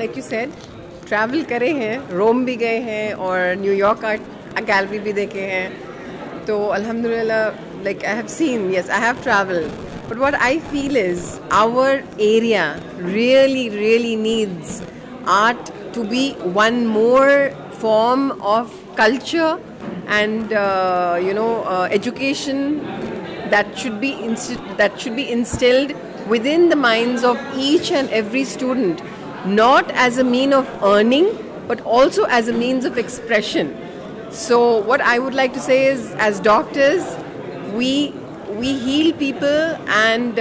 like you said, travel करे हैं, रोम भी गए हैं और न्यूयॉर्क आर्ट गैलरी भी देखे हैं. तो अल्हम्दुलिल्लाह, like I have seen, yes, I have traveled. But what I feel is our area really needs art to be one more form of culture and education that should be instilled within the minds of each and every student, not as a mean of earning but also as a means of expression. So what I would like to say is, as doctors, we heal people and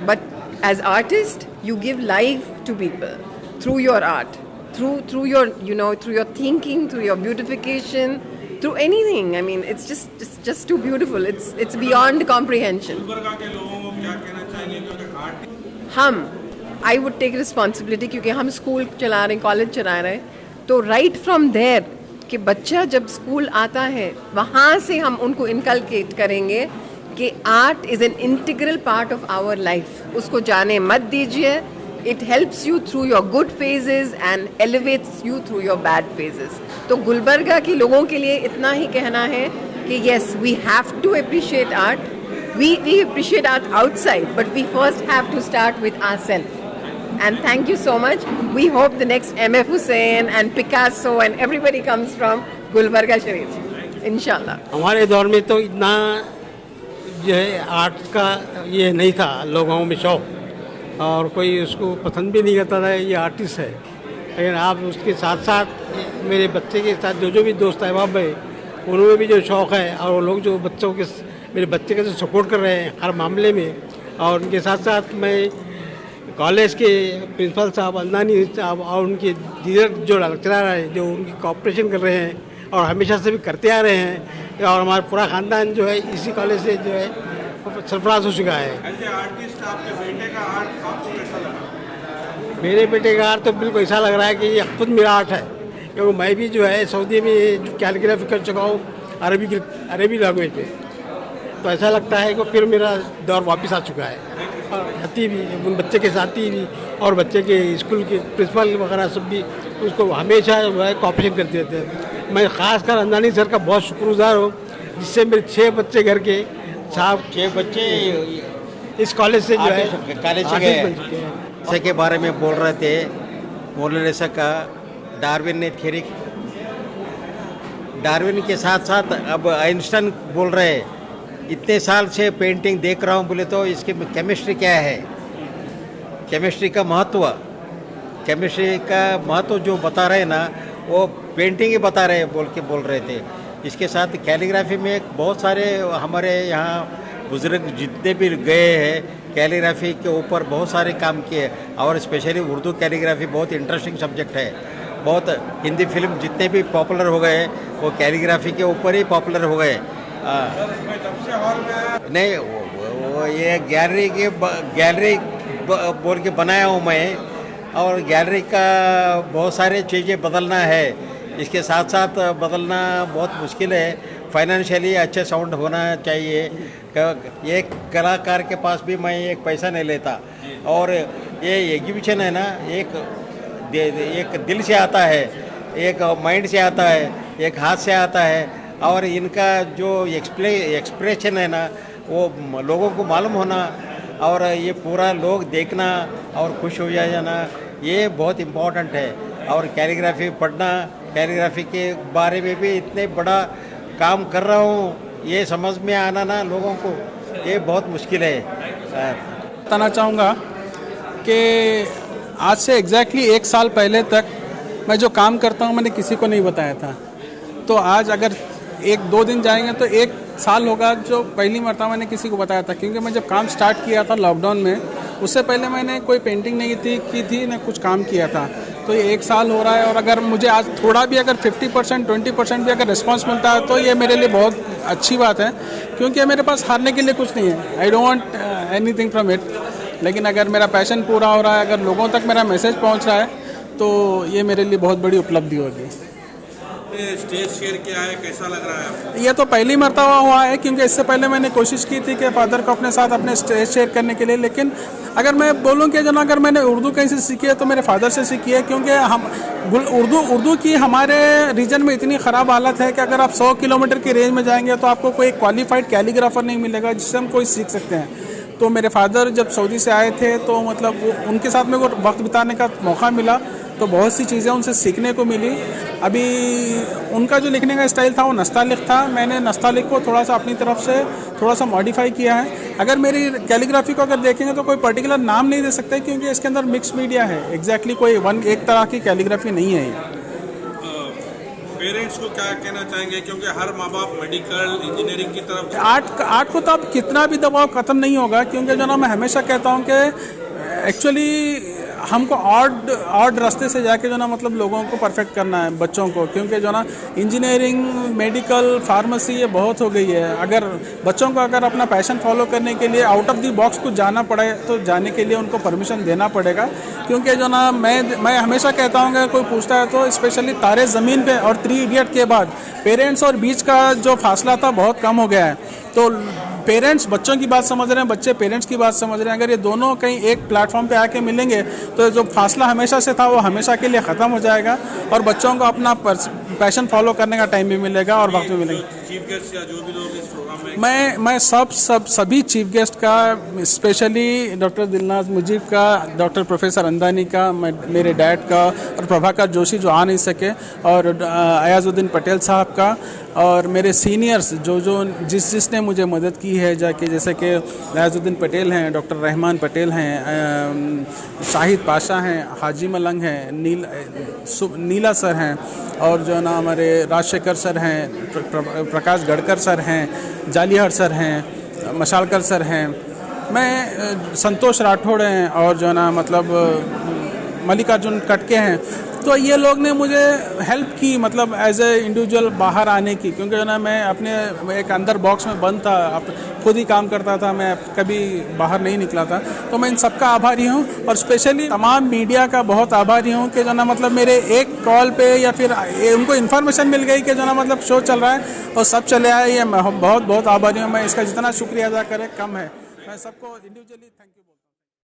but as artists you give life to people through your art, through your through your thinking, through your beautification, through anything. I mean, it's just too beautiful. It's beyond comprehension. I would take responsibility क्योंकि हम school चला रहे हैं, college चला रहे हैं. तो right from there कि बच्चा जब स्कूल आता है वहाँ से हम उनको इनकलकेट करेंगे कि art is an integral part of our life. उसको जाने मत दीजिए. It helps you through your good phases and elevates you through your bad phases. तो गुलबर्गा के लोगों के लिए इतना ही कहना है कि yes, we have to appreciate art. We appreciate art outside, but we first have to start with ourselves. And thank you so much. We hope the next M.F. Hussain and Picasso and everybody comes from Gulbarga Sharif. Inshallah. हमारे दौर में तो इतना जो है art का ये नहीं था लोगों में शौक, और कोई उसको पसंद भी नहीं करता था ये आर्टिस्ट है. लेकिन आप उसके साथ साथ मेरे बच्चे के साथ जो भी दोस्त अहबाब है उनमें भी जो शौक़ है, और वो लोग जो बच्चों के मेरे बच्चे का जो सपोर्ट कर रहे हैं हर मामले में. और उनके साथ साथ मैं कॉलेज के प्रिंसिपल साहब अंदानी साहब और उनके दीगर जो लेक्चरर हैं जो उनकी कोऑपरेशन कर रहे हैं और हमेशा से भी करते आ रहे हैं, और हमारा पूरा ख़ानदान जो है इसी कॉलेज से जो है सरफराज हो चुका है. आर्टिस्ट आपके बेटे का आर्ट आपको कैसा लगा? मेरे बेटे का आर्ट तो बिल्कुल ऐसा लग रहा है कि ये खुद मेरा आर्ट है, क्योंकि मैं भी जो है सऊदी में कैलीग्राफी कर चुका हूँ अरबी लैंग्वेज पे. तो ऐसा लगता है कि फिर मेरा दौर वापस आ चुका है. और हती भी उन बच्चे के साथी भी और बच्चे के स्कूल के प्रिंसिपल वगैरह सब भी उसको हमेशा जो है कोऑपरेशन करते रहते हैं. मैं ख़ासकर अंदानी सर का बहुत शुक्रगुजार हूँ, जिससे मेरे 6 बच्चे घर के साहब 6 बच्चे इस कॉलेज से जो है कॉलेज से गए के बारे में बोल रहे थे. मौलाना सर का डार्विन के साथ साथ अब आइंस्टाइन बोल रहे हैं. इतने साल से पेंटिंग देख रहा हूँ बोले तो इसकी केमिस्ट्री क्या है, केमिस्ट्री का महत्व जो बता रहे हैं ना वो पेंटिंग ही बता रहे बोल रहे थे. इसके साथ कैलीग्राफी में बहुत सारे हमारे यहाँ बुजुर्ग जितने भी गए हैं कैलीग्राफी के ऊपर बहुत सारे काम किए, और स्पेशली उर्दू कैलीग्राफी बहुत इंटरेस्टिंग सब्जेक्ट है. बहुत हिंदी फिल्म जितने भी पॉपुलर हो गए वो कैलीग्राफी के ऊपर ही पॉपुलर हो गए. नहीं वो ये गैलरी बोल के बनाया हूँ मैं, और गैलरी का बहुत सारे चीज़ें बदलना है. इसके साथ साथ बदलना बहुत मुश्किल है. फाइनेंशियली अच्छे साउंड होना चाहिए. एक कलाकार के पास भी मैं एक पैसा नहीं लेता. और ये एग्जीबिशन है ना, एक दिल से आता है, एक माइंड से आता है, एक हाथ से आता है, और इनका जो एक्सप्रेशन है ना वो लोगों को मालूम होना, और ये पूरा लोग देखना और खुश हो जाना, ये बहुत इम्पोर्टेंट है. और कैलीग्राफी पढ़ना, कैलीग्राफी के बारे में भी इतने बड़ा काम कर रहा हूँ, ये समझ में आना ना लोगों को ये बहुत मुश्किल है. बताना चाहूँगा कि आज से एग्जैक्टली 1 साल पहले तक मैं जो काम करता हूँ मैंने किसी को नहीं बताया था. तो आज अगर 1-2 दिन जाएंगे तो 1 साल होगा जो पहली मरतबा मैंने किसी को बताया था. क्योंकि मैं जब काम स्टार्ट किया था लॉकडाउन में, उससे पहले मैंने कोई पेंटिंग नहीं की थी ना कुछ काम किया था. तो ये 1 साल हो रहा है, और अगर मुझे आज थोड़ा भी अगर 50% 20% भी अगर रिस्पांस मिलता है तो ये मेरे लिए बहुत अच्छी बात है. क्योंकि मेरे पास हारने के लिए कुछ नहीं है. I don't want anything from it. लेकिन अगर मेरा पैशन पूरा हो रहा है, अगर लोगों तक मेरा मैसेज पहुँच रहा है, तो ये मेरे लिए बहुत बड़ी उपलब्धि होगी. आपने स्टेज शेयर किया है, कैसा लग रहा है आपको? ये तो पहली मर्तबा हुआ है, क्योंकि इससे पहले मैंने कोशिश की थी कि फादर को अपने साथ अपने स्टेज शेयर करने के लिए, लेकिन अगर मैं बोलूं कि जो ना अगर मैंने उर्दू कहीं से सीखी है तो मेरे फादर से सीखी है, क्योंकि हम उर्दू की हमारे रीजन में इतनी ख़राब हालत है कि अगर आप 100 किलोमीटर की रेंज में जाएंगे तो आपको कोई क्वालिफाइड कैलीग्राफर नहीं मिलेगा जिससे हम कोई सीख सकते हैं। तो मेरे फादर जब सऊदी से आए थे तो मतलब उनके साथ मेरे को वक्त बिताने का मौका मिला, तो बहुत सी चीज़ें उनसे सीखने को मिली। अभी उनका जो लिखने का स्टाइल था वो नस्तालिक था, मैंने नस्तालिक को थोड़ा सा अपनी तरफ से थोड़ा सा मॉडिफाई किया है। अगर मेरी कैलीग्राफी को अगर देखेंगे तो कोई पर्टिकुलर नाम नहीं दे सकते, क्योंकि इसके अंदर मिक्स मीडिया है, एग्जैक्टली कोई एक तरह की कैलीग्राफी नहीं है ये। पेरेंट्स को क्या कहना चाहेंगे, क्योंकि हर माँ बाप मेडिकल इंजीनियरिंग की तरफ आर्ट को तो अब कितना भी दबाव ख़त्म नहीं होगा, क्योंकि जो ना मैं हमेशा कहता हूँ कि एक्चुअली हमको ऑड रास्ते से जाके जो ना मतलब लोगों को परफेक्ट करना है, बच्चों को, क्योंकि जो ना इंजीनियरिंग, मेडिकल, फार्मेसी ये बहुत हो गई है। अगर बच्चों को अगर अपना पैशन फॉलो करने के लिए आउट ऑफ द बॉक्स कुछ जाना पड़े तो जाने के लिए उनको परमिशन देना पड़ेगा, क्योंकि जो ना मैं हमेशा कहता हूँ कि कोई पूछता है तो स्पेशली तारे ज़मीन पे और 3 इडियट के बाद पेरेंट्स और बीच का जो फासला था बहुत कम हो गया है। तो पेरेंट्स बच्चों की बात समझ रहे हैं, बच्चे पेरेंट्स की बात समझ रहे हैं। अगर ये दोनों कहीं एक प्लेटफॉर्म पे आके मिलेंगे तो जो फासला हमेशा से था वो हमेशा के लिए ख़त्म हो जाएगा और बच्चों को अपना पैशन फॉलो करने का टाइम भी मिलेगा और वक्त भी मिलेगा। चीफ गेस्ट या जो भी लोग इस प्रोग्राम में, मैं सभी चीफ गेस्ट का, स्पेशली डॉक्टर दिलनाज मुजीब का, डॉक्टर प्रोफेसर अंदानी का, मेरे डैड का और प्रभाकर जोशी जो आ नहीं सके, और अयाजुद्दीन पटेल साहब का, और मेरे सीनियर्स जो जिसने मुझे मदद की है जाके, जैसे कि अयाजुद्दीन पटेल हैं, डॉक्टर रहमान पटेल हैं, शाहिद पाशा हैं, हाजी मलंग हैं, नीला सर हैं, और जो ना हमारे राजशेखर सर हैं, प्रकाश गढ़कर सर हैं, जालिहर सर हैं, मशालकर सर हैं, मैं संतोष राठौड़ हैं, और जो ना मतलब मल्लिकार्जुन कटके हैं। तो ये लोग ने मुझे हेल्प की, मतलब एज ए इंडिविजुअल बाहर आने की, क्योंकि जो ना मैं अपने एक अंदर बॉक्स में बंद था, खुद ही काम करता था, मैं कभी बाहर नहीं निकला था। तो मैं इन सबका आभारी हूँ, और स्पेशली तमाम मीडिया का बहुत आभारी हूँ कि जो ना मतलब मेरे एक कॉल पे या फिर उनको इन्फॉर्मेशन मिल गई कि जो ना मतलब शो चल रहा है और सब चले आए, ये मैं बहुत बहुत आभारी हूँ। मैं इसका जितना शुक्रिया अदा करें कम है। मैं सबको इंडिविजुअली थैंक यू।